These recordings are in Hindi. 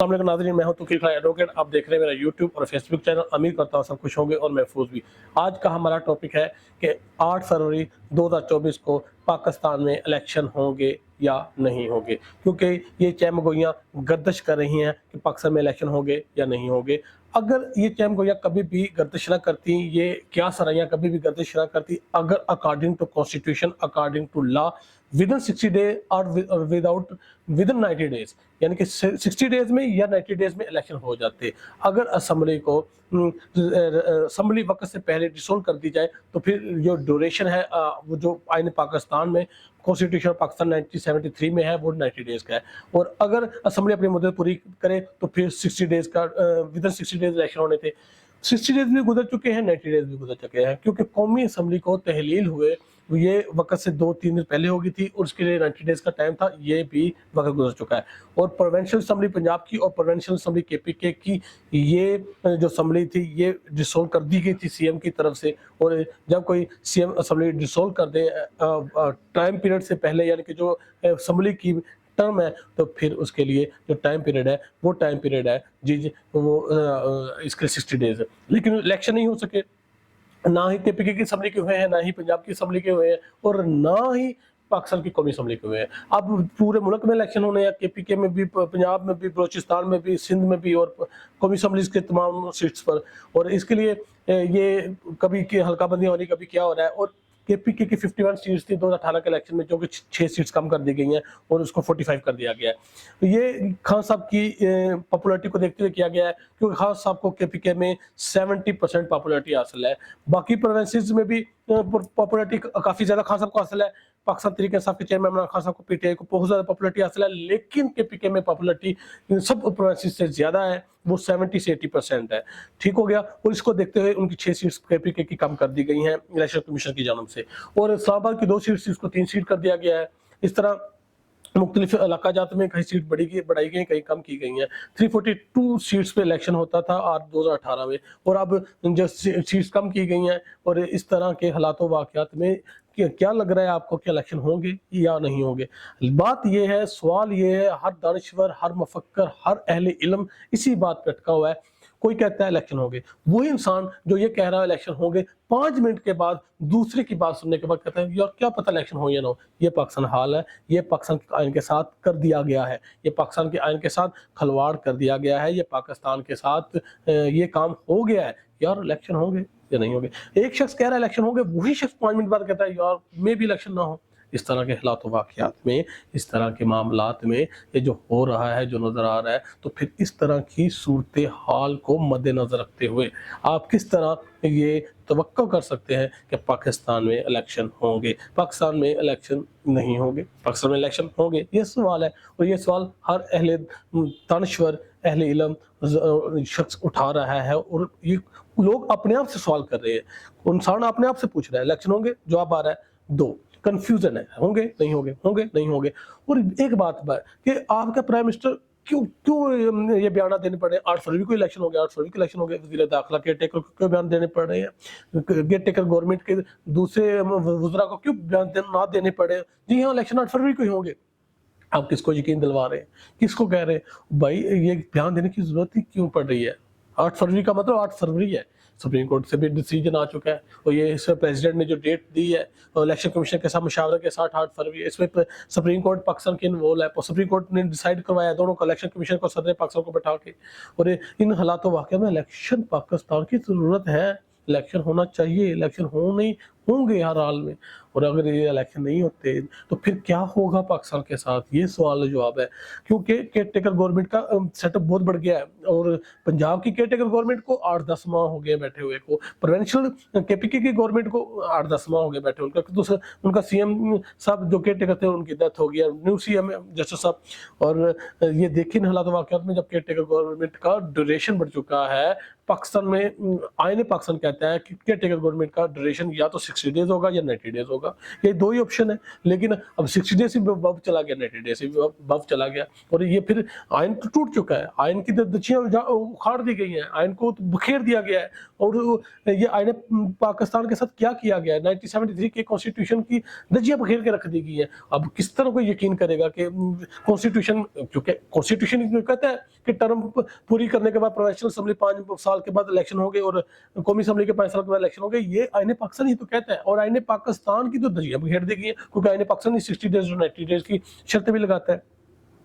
अस्सलाम नाज़रीन, मैं हूं तौकीर खान एडवोकेट। आप देख रहे हैं मेरा यूट्यूब और फेसबुक चैनल। उम्मीद करता हूं सब खुश होंगे और महफूज भी। आज का हमारा टॉपिक है कि 8 फरवरी 2024 को पाकिस्तान में इलेक्शन होंगे या नहीं होंगे, क्योंकि ये चहमगोइयाँ गर्दिश कर रही हैं कि पाकिस्तान में इलेक्शन होंगे या नहीं होंगे। अगर ये चहमगोइयाँ कभी भी गर्दिश ना करती, ये क्या सराइयाँ कभी भी गर्दिश ना करती, अगर according to constitution, according to law, within 60 day और विदाउट विदिन 90 डेज, यानी कि 60 डेज में या 90 डेज में इलेक्शन हो जाते। अगर असेंबली को असेंबली वक्त से पहले डिसोल्व कर दी जाए तो फिर जो ड्यूरेशन है वो जो आइन पाकिस्तान में कॉन्स्टिट्यूशन पाकिस्तान 1973 में है वो 90 डेज का है। और अगर असेंबली अपनी मुद्दत पूरी करे तो फिर 60 डेज का विदिन 60 डेज इलेक्शन होने थे। 60 डेज भी गुजर चुके हैं, 90 डेज भी गुजर चुके हैं, क्योंकि कौमी असेंबली को तहलील हुए ये वक्त से 2-3 दिन पहले होगी थी और उसके लिए 90 डेज का टाइम था, ये भी वक्त गुजर चुका है। और प्रोविंशियल असेंबली पंजाब की और प्रोविंशियल असेंबली केपीके की ये जो असेंबली थी ये डिसोल्व कर दी गई थी सीएम की तरफ से। और जब कोई सीएम असेंबली डिसोल्व कर दे टाइम पीरियड से पहले, यानी कि जो असेंबली की टर्म है, तो फिर उसके लिए जो टाइम पीरियड है वो टाइम पीरियड है जी वो इसके 60 डेज है। लेकिन इलेक्शन नहीं हो सके, ना ही केपीके की असेंबली के हुए हैं, ना ही पंजाब की असेंबली के हुए हैं और ना ही पाकिस्तान की कौमी असेंबली के हुए हैं। अब पूरे मुल्क में इलेक्शन होने हैं, केपीके में भी, पंजाब में भी, बलोचिस्तान में भी, सिंध में भी और कौमी असेंबलीज के तमाम सीट्स पर। और इसके लिए ये कभी हल्काबंदी हो रही, कभी क्या हो रहा है। और केपीके की 51 सीट्स थी 2018 के इलेक्शन में, जो कि 6 सीट्स कम कर दी गई हैं और उसको 45 कर दिया गया है। तो ये खान साहब की पॉपुलैरिटी को देखते हुए किया गया है, क्योंकि खान साहब को केपीके में 70% पॉपुलैरिटी हासिल है। बाकी प्रोविंसेस में भी पॉपुलैरिटी काफ़ी ज़्यादा खान साहब को हासिल है। पाकिस्तान तहरीक इंसाफ के चेयरमैन इमरान खान साहब को, पीटीआई को बहुत ज़्यादा पॉपुलैरिटी हासिल है, लेकिन केपीके में पॉपुलैरिटी सब प्रोविंसेस से ज़्यादा है, वो 70 से 80% है। ठीक हो गया। और इसको देखते हुए उनकी 6 सीट्स केपीके की कम कर दी गई हैं इलेक्शन कमीशन की जानब से, और इस्लामाबाद की 2 सीट्स इसको 3 सीट कर दिया गया है। इस तरह मुख्तलिफ इलाका जात में कहीं सीट बढ़ाई गई, कहीं कम की गई हैं। 342 सीट्स पे इलेक्शन होता था आज 2018 में, और अब जो सीट्स कम की गई हैं। और इस तरह के हालात वाक़यात में क्या लग रहा है आपको कि इलेक्शन होंगे या नहीं होंगे? बात ये है, सवाल ये है, हर दानिश्वर, हर मुफक्कर, हर अहले इल्म इसी बात पे अटका हुआ है। कोई कहता है इलेक्शन होंगे, वही इंसान जो ये कह रहा है इलेक्शन होंगे, 5 मिनट के बाद दूसरे की बात सुनने के बाद कहता है यार क्या पता इलेक्शन हो या ना हो। ये पाकिस्तान हाल है, ये पाकिस्तान के आइन के साथ कर दिया गया है, ये पाकिस्तान के आइन के साथ खलवाड़ कर दिया गया है, ये पाकिस्तान के साथ ये काम हो गया है। यार इलेक्शन होंगे या नहीं होंगे? एक शख्स कह रहा है इलेक्शन होंगे, वही शख्स 5 मिनट बाद कहता है यार मे भी इलेक्शन ना हो। इस तरह के हालात वाक़यात में, इस तरह के मामलात में ये जो हो रहा है, जो नज़र आ रहा है, तो फिर इस तरह की सूरत हाल को मद्देनज़र रखते हुए आप किस तरह ये तवक्को कर सकते हैं कि पाकिस्तान में इलेक्शन होंगे, पाकिस्तान में इलेक्शन नहीं होंगे, पाकिस्तान में इलेक्शन होंगे? ये सवाल है, और ये सवाल हर अहले दानिश्वर, अहले इल्म शख्स उठा रहा है। और ये लोग अपने आप से सवाल कर रहे हैं, इंसान अपने आप से पूछ रहा है इलेक्शन होंगे? जवाब आ रहा है 2, कंफ्यूजन है, होंगे नहीं होंगे, होंगे नहीं होंगे। और एक बात कि आपका प्राइम मिनिस्टर क्यों क्यों ये बयान देने पड़ रहे हैं? 8 फरवरी को इलेक्शन हो गया, 8 फरवरी को इलेक्शन हो गया, वज़ीर दाखिला केयरटेकर को क्यों बयान देने पड़ रहे हैं? केयरटेकर गवर्नमेंट के दूसरे वज़रा को क्यों बयान ना देने पड़े? जी हाँ, इलेक्शन 8 फरवरी को ही होंगे। आप किसको यकीन दिलवा रहे हैं? किसको कह रहे हैं? भाई ये बयान देने की ज़रूरत ही क्यों पड़ रही है? 8 फरवरी का मतलब 8 फरवरी है। सुप्रीम कोर्ट से भी डिसीजन आ चुका है, और ये इस प्रेसिडेंट ने जो डेट दी है इलेक्शन कमीशन के साथ मशावरा के साथ 8 फरवरी, इसमें सुप्रीम कोर्ट पाकिस्तान के इन्वॉल्व है। सुप्रीम कोर्ट ने डिसाइड करवाया दोनों को, इलेक्शन कमीशन को, सदर पाकिस्तान को बैठा के। और इन हालातों वाक़या में इलेक्शन पाकिस्तान की ज़रूरत है, इलेक्शन होना चाहिए, इलेक्शन होंगे हर हाल में। और अगर ये इलेक्शन नहीं होते तो फिर क्या होगा पाकिस्तान के साथ? ये सवाल जवाब है, क्योंकि केयरटेकर गवर्नमेंट का सेटअप बहुत बढ़ गया है। और पंजाब की केयरटेकर गवर्नमेंट को 8-10 माह हो गए बैठे हुए को, प्रोविंशियल केपीके की गवर्नमेंट को 8-10 माह हो गए बैठे हुए। उनका सीएम साहब जो केयरटेकर थे उनकी डेथ हो गई, न्यू सीएम जस्टिस साहब। और ये देखिए हालात वाक़यात में जब केयरटेकर गवर्नमेंट का ड्यूरेशन बढ़ चुका है, पाकिस्तान में आईन पाकिस्तान कहता है कि केयरटेकर गवर्नमेंट का ड्यूरेशन या तो 60 डेज होगा या 90 डेज होगा, ये दो ही ऑप्शन है। लेकिन अब 60 डेज से अब चला गया, 90 डेज से अब चला गया, और ये फिर आयन तो टूट चुका है, आयन की दचियां उखाड़ दी गई हैं, आयन को तो बखेर दिया गया है। और ये आयन पाकिस्तान के साथ क्या किया गया है, 1973 के कॉन्स्टिट्यूशन की दजियां बखेर के रख दी गई है। अब किस तरह कोई यकीन करेगा कि कॉन्स्टिट्यूशन, क्योंकि कॉन्स्टिट्यूशन कहता है कि टर्म पूरी करने के बाद प्रोविंशियल असेंबली 5 साल के बाद इलेक्शन होंगे और कौमी असेंबली के 5 साल के बाद इलेक्शन होंगे, ये आईने पाकिस्तान ही तो कहता है। और आईने पाकिस्तान की तो दजियां बखेर दी गई है, क्योंकि आईने पाकिस्तान 60 डेज और 90 डेज की शर्तें भी लगाता है।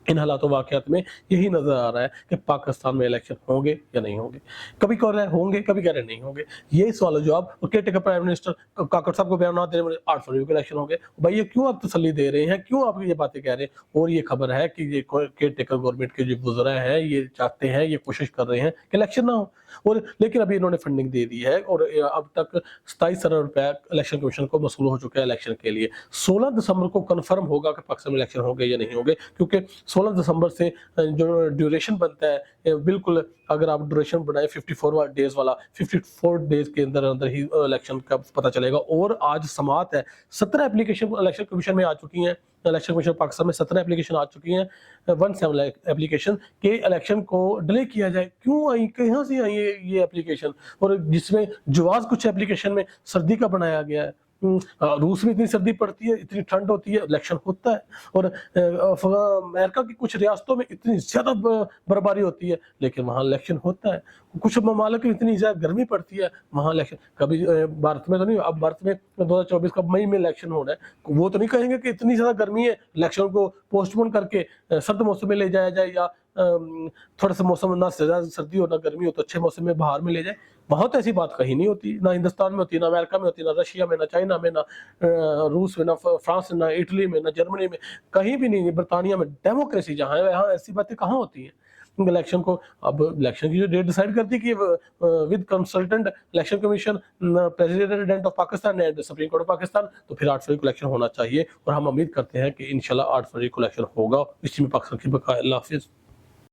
इन हालात वाक़यात में यही नज़र आ रहा है कि पाकिस्तान में इलेक्शन होंगे या नहीं होंगे। कभी कह रहे हैं होंगे, कभी कह रहे हैं नहीं होंगे। ये सवाल जवाब, और केयरटेकर प्राइम मिनिस्टर काकड़ साहब को बयान ना देने में 8 फरवरी को इलेक्शन होंगे। भाई ये क्यों आप तसल्ली दे रहे हैं, क्यों आप ये बातें कह रहे हैं? और ये खबर है कि ये केयरटेकर गवर्नमेंट के जो वज़रा हैं, ये चाहते हैं, ये कोशिश कर रहे हैं कि इलेक्शन ना हो। और लेकिन अभी इन्होंने फंडिंग दे दी है, और अब तक 27 अरब रुपया इलेक्शन कमीशन को मसूल हो चुका है इलेक्शन के लिए। 16 दिसंबर को कन्फर्म होगा कि पाकिस्तान में इलेक्शन होंगे या नहीं होंगे, क्योंकि 16 दिसंबर से जो ड्यूरेशन बनता है, बिल्कुल अगर आप ड्यूरेशन बनाए 54 डेज वाला, 54 डेज के अंदर अंदर ही इलेक्शन का पता चलेगा। और आज समात है, 17 एप्लीकेशन इलेक्शन कमीशन में आ चुकी हैं। इलेक्शन कमीशन पाकिस्तान में 17 एप्लीकेशन आ चुकी हैं, 17 एप्लीकेशन के इलेक्शन को डिले किया जाए। क्यों आई, कहाँ से आई ये एप्लीकेशन? और जिसमें जवाब कुछ एप्लीकेशन में सर्दी का बनाया गया है। रूस में इतनी सर्दी पड़ती है, इतनी ठंड होती है, इलेक्शन होता है। और अमेरिका की कुछ रियासतों में इतनी ज्यादा बर्फबारी होती है, लेकिन वहाँ इलेक्शन होता है। कुछ ममालिक में इतनी ज्यादा गर्मी पड़ती है, वहाँ इलेक्शन कभी भारत में तो नहीं। अब भारत में 2024 का मई में इलेक्शन होना है, वो तो नहीं कहेंगे कि इतनी ज्यादा गर्मी है, इलेक्शन को पोस्टपोन करके सर्द मौसम में ले जाया जाए, या थोड़ा सा मौसम ना ज्यादा सर्दी हो ना गर्मी हो तो अच्छे मौसम में बाहर में ले जाए। वहां तो ऐसी बात कहीं नहीं होती, ना हिंदुस्तान में होती, ना अमेरिका में होती, ना रशिया में, ना चाइना में, ना रूस में, ना फ्रांस में, ना इटली में, ना जर्मनी में, कहीं भी नहीं। बर्तानिया में डेमोक्रेसी जहाँ है, वहाँ ऐसी बातें कहाँ होती हैं? इलेक्शन को, अब इलेक्शन की जो डेट डिसाइड करती है कि with consultant election commission, president of Pakistan and supreme court of Pakistan, तो फिर 8 फरवरी को इलेक्शन होना चाहिए। और हम उम्मीद करते हैं कि इंशाल्लाह 8 फरवरी को इलेक्शन होगा। इसी में पाकिस्तान की बकाया। अल्लाह हाफिज़।